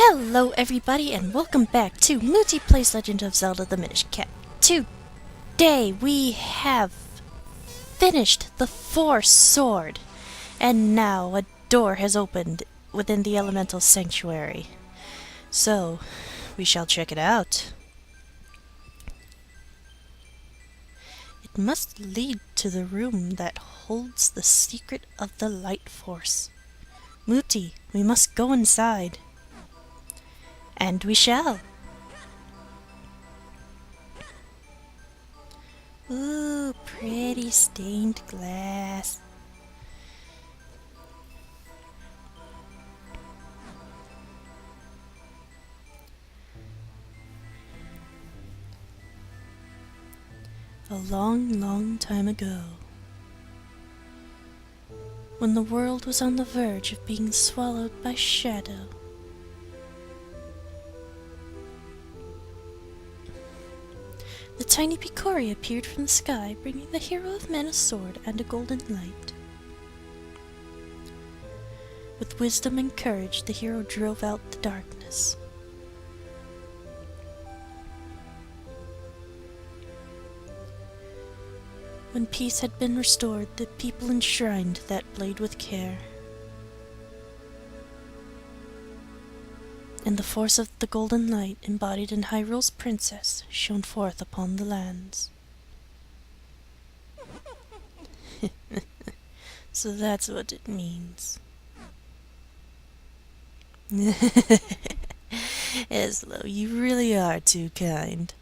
Hello everybody and welcome back to Mutti Plays Legend of Zelda the Minish Cat. Today we have finished the Force Sword, and now a door has opened within the Elemental Sanctuary. So, we shall check it out. It must lead to the room that holds the secret of the Light Force. Mutti, we must go inside. And we shall. Ooh, pretty stained glass. A long, long time ago, when the world was on the verge of being swallowed by shadow, the tiny Picori appeared from the sky, bringing the hero of men a sword and a golden light. With wisdom and courage, the hero drove out the darkness. When peace had been restored, the people enshrined that blade with care. And the force of the golden light, embodied in Hyrule's princess, shone forth upon the lands. So that's what it means. Eslo, you really are too kind.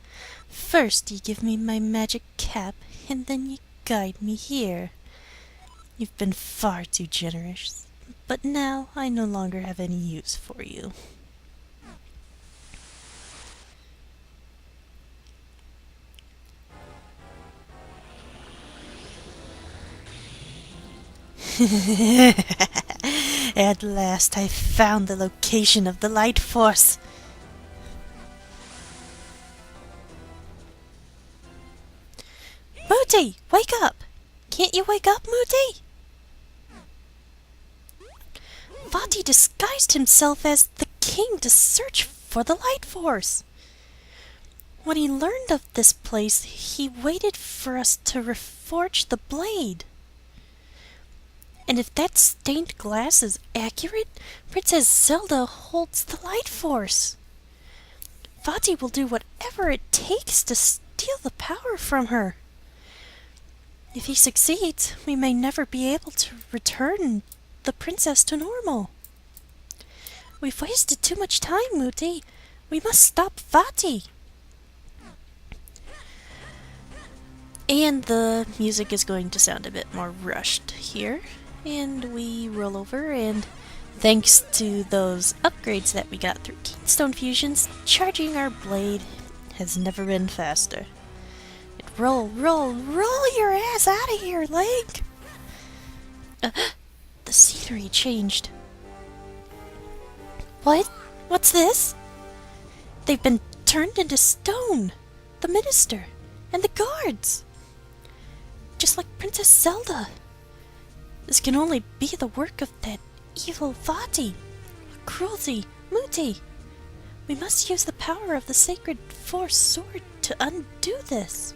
First you give me my magic cap, and then you guide me here. You've been far too generous, but now I no longer have any use for you. At last I found the location of the Light Force. Mutti, wake up! Can't you wake up, Mutti? Vaati disguised himself as the king to search for the Light Force. When he learned of this place, he waited for us to reforge the blade. And if that stained glass is accurate, Princess Zelda holds the Light Force. Vaati will do whatever it takes to steal the power from her. If he succeeds, we may never be able to return the princess to normal. We've wasted too much time, Mutti. We must stop Vaati. And the music is going to sound a bit more rushed here. And we roll over, and thanks to those upgrades that we got through Keystone Fusions, charging our blade has never been faster. Roll your ass out of here, Link! The scenery changed. What? What's this? They've been turned into stone. The minister and the guards. Just like Princess Zelda. This can only be the work of that evil Vaati. Cruelty, Mutti. We must use the power of the sacred Force Sword to undo this.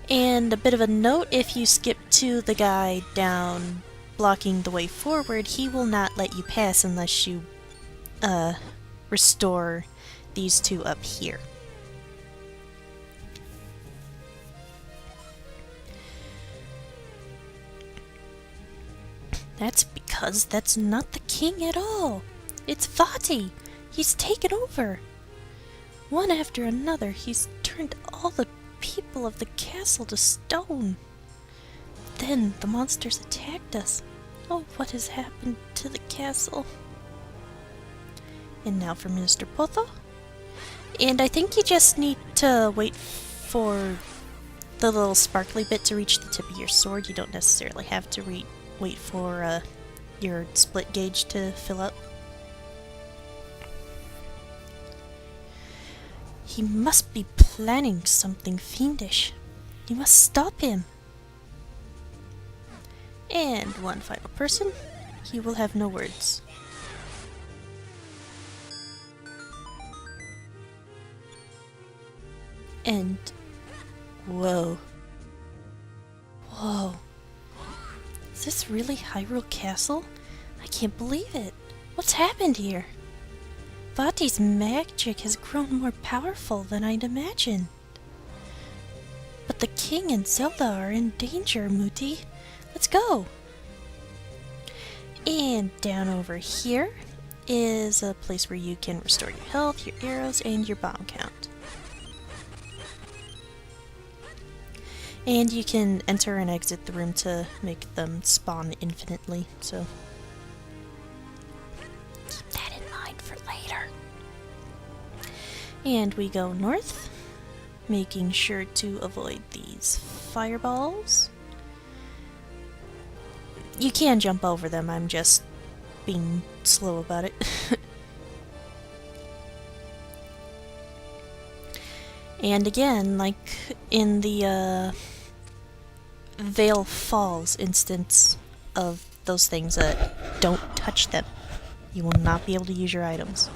And a bit of a note, if you skip to the guy down blocking the way forward, he will not let you pass unless you restore these two up here. That's because that's not the king at all. It's Vaati. He's taken over. One after another, he's turned all the people of the castle to stone. Then the monsters attacked us. Oh, what has happened to the castle? And now for Minister Potho. And I think you just need to wait for the little sparkly bit to reach the tip of your sword. You don't necessarily have to wait for your split gauge to fill up. He must be planning something fiendish. You must stop him. And one final person. He will have no words. And whoa. Whoa. Is this really Hyrule Castle? I can't believe it. What's happened here? Vaati's magic has grown more powerful than I'd imagined. But the king and Zelda are in danger, Mutti. Let's go! And down over here is a place where you can restore your health, your arrows, and your bomb count. And you can enter and exit the room to make them spawn infinitely, so keep that in mind for later. And we go north, making sure to avoid these fireballs. You can jump over them, I'm just being slow about it. And again, like in the Vale Falls instance of those things, don't touch them. You will not be able to use your items.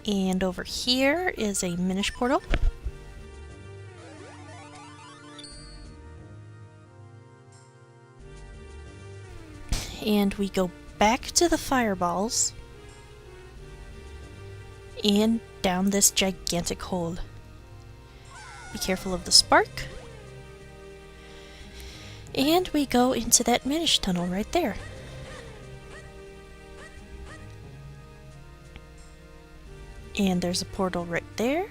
And over here is a Minish portal. And we go back to the fireballs and down this gigantic hole. Be careful of the spark. And we go into that Minish tunnel right there. And there's a portal right there.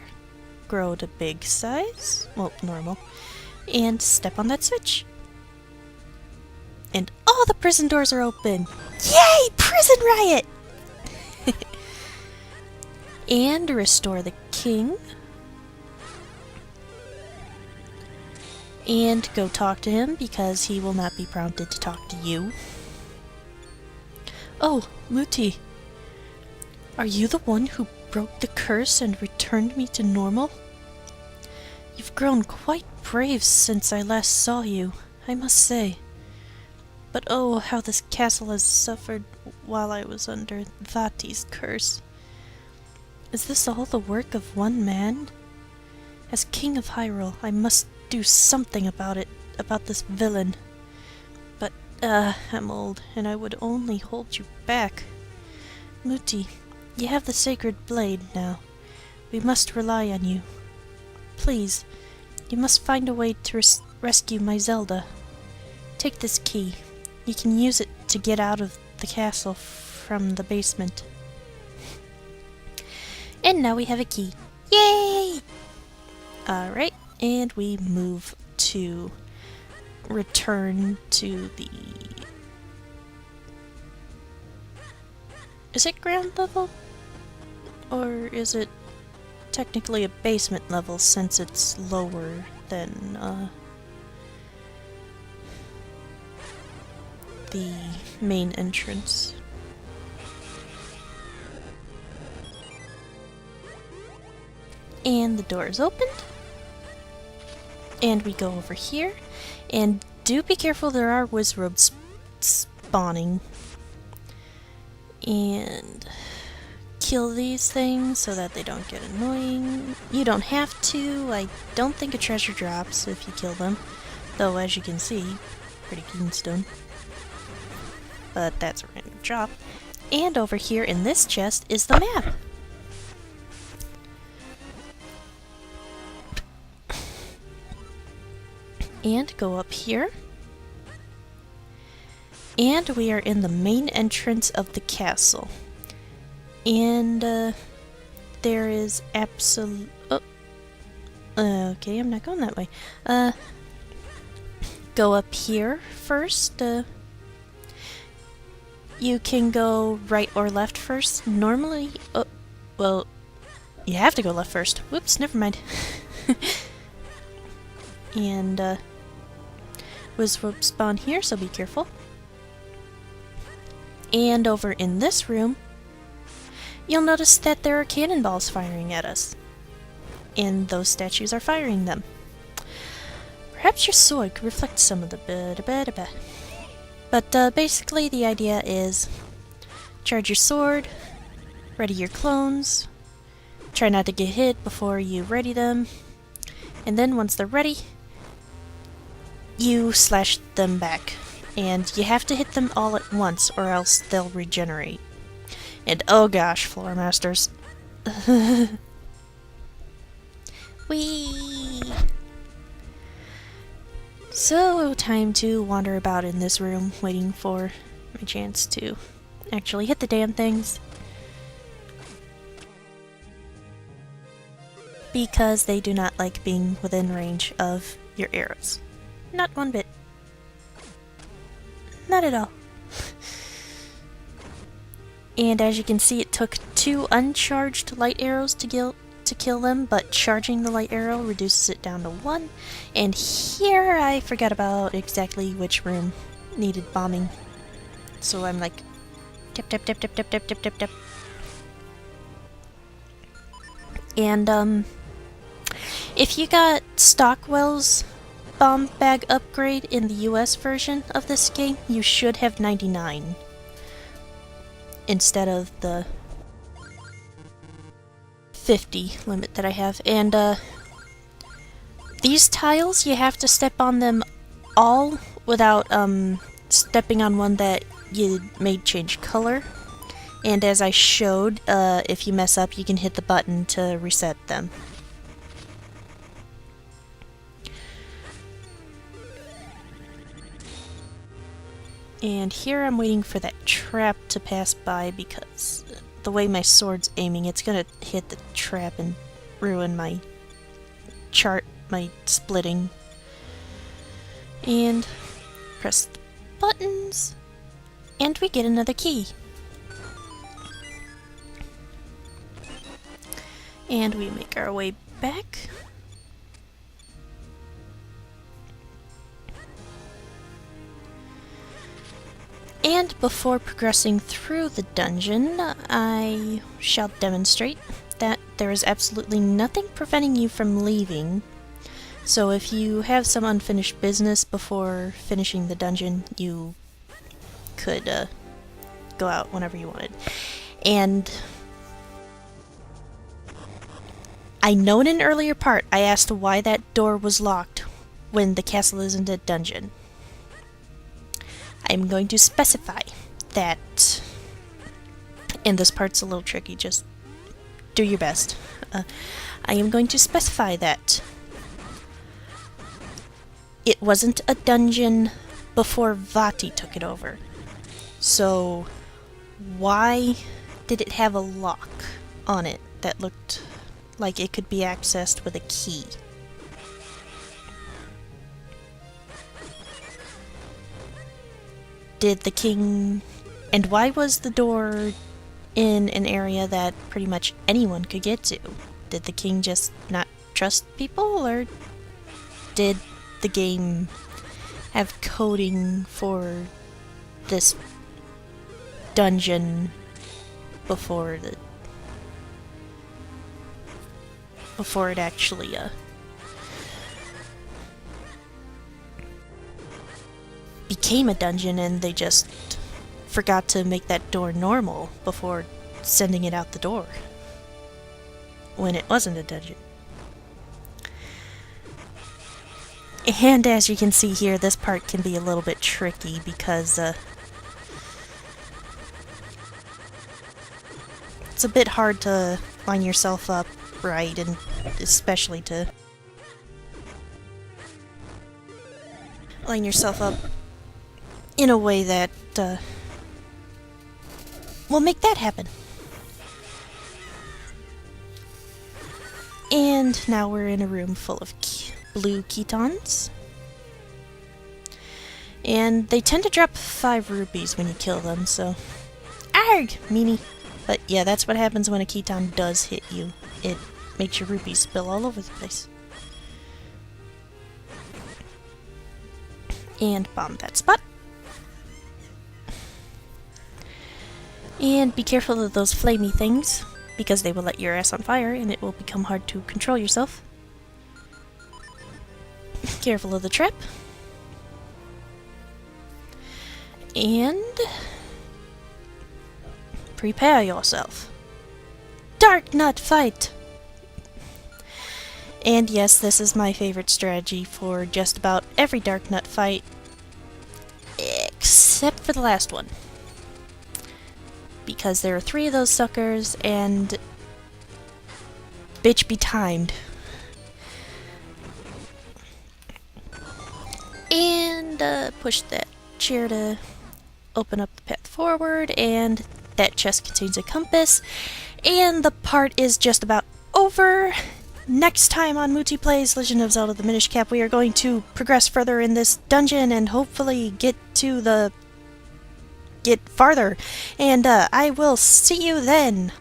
Grow to big size. Well, normal. And step on that switch. And all the prison doors are open! Yay! Prison riot! And restore the king. And go talk to him, because he will not be prompted to talk to you. Oh, Mutti. Are you the one who broke the curse and returned me to normal? You've grown quite brave since I last saw you, I must say. But oh, how this castle has suffered while I was under Vaati's curse. Is this all the work of one man? As King of Hyrule, I must do something about it, about this villain. But, I'm old, and I would only hold you back. Mutti, you have the sacred blade now. We must rely on you. Please, you must find a way to rescue my Zelda. Take this key. You can use it to get out of the castle from the basement. And now we have a key. Yay! Alright, and we move to return to the... Is it ground level? Or is it technically a basement level since it's lower than the main entrance? And the door is opened. And we go over here. And do be careful, there are Wizrobes spawning. And kill these things so that they don't get annoying. You don't have to. I don't think a treasure drops if you kill them. Though, as you can see, pretty keenstone. But that's a random drop. And over here in this chest is the map. And go up here. And we are in the main entrance of the castle. And there is absolute... Oh. Okay, I'm not going that way. Go up here first. You can go right or left first. Normally... Oh, well, you have to go left first. Whoops, never mind. And, Wiz will spawn here, so be careful. And over in this room, you'll notice that there are cannonballs firing at us. And those statues are firing them. Perhaps your sword could reflect some of the But basically the idea is charge your sword, ready your clones, try not to get hit before you ready them, and then once they're ready, you slash them back. And you have to hit them all at once or else they'll regenerate. And oh gosh, floor masters. Whee! So, time to wander about in this room, waiting for my chance to actually hit the damn things. Because they do not like being within range of your arrows. Not one bit. Not at all. And as you can see, it took 2 uncharged light arrows to kill them, but charging the light arrow reduces it down to 1. And here I forgot about exactly which room needed bombing. So I'm like, tip, tip, tip, tip, tip, tip, tip, tip, tip. And, if you got Stockwell's bomb bag upgrade in the US version of this game, you should have 99 instead of the 50 limit that I have. And these tiles, you have to step on them all without stepping on one that you made change color. And as I showed, if you mess up, you can hit the button to reset them. And here I'm waiting for that trap to pass by because the way my sword's aiming, it's gonna hit the trap and ruin my chart, my splitting. And press the buttons, and we get another key. And we make our way back. And before progressing through the dungeon, I shall demonstrate that there is absolutely nothing preventing you from leaving. So if you have some unfinished business before finishing the dungeon, you could go out whenever you wanted. And I know in an earlier part I asked why that door was locked when the castle isn't a dungeon. I'm going to specify that, and this part's a little tricky, just do your best. I am going to specify that it wasn't a dungeon before Vaati took it over. So why did it have a lock on it that looked like it could be accessed with a key? Did the king... And why was the door in an area that pretty much anyone could get to? Did the king just not trust people, or did the game have coding for this dungeon before it actually became a dungeon, and they just forgot to make that door normal before sending it out the door when it wasn't a dungeon? And as you can see here, this part can be a little bit tricky because it's a bit hard to line yourself up right, and especially to line yourself up in a way that will make that happen. And now we're in a room full of blue ketons. And they tend to drop 5 rupees when you kill them, so... Arg! Meanie! But yeah, that's what happens when a keton does hit you. It makes your rupees spill all over the place. And bomb that spot. And be careful of those flamey things, because they will let your ass on fire and it will become hard to control yourself. Careful of the trap. And prepare yourself. Dark Nut fight! And yes, this is my favorite strategy for just about every Dark Nut fight, except for the last one. Because there are 3 of those suckers, and bitch be timed. And push that chair to open up the path forward, and that chest contains a compass, and the part is just about over. Next time on Mutti Plays Legend of Zelda: The Minish Cap, we are going to progress further in this dungeon and hopefully get farther. And I will see you then.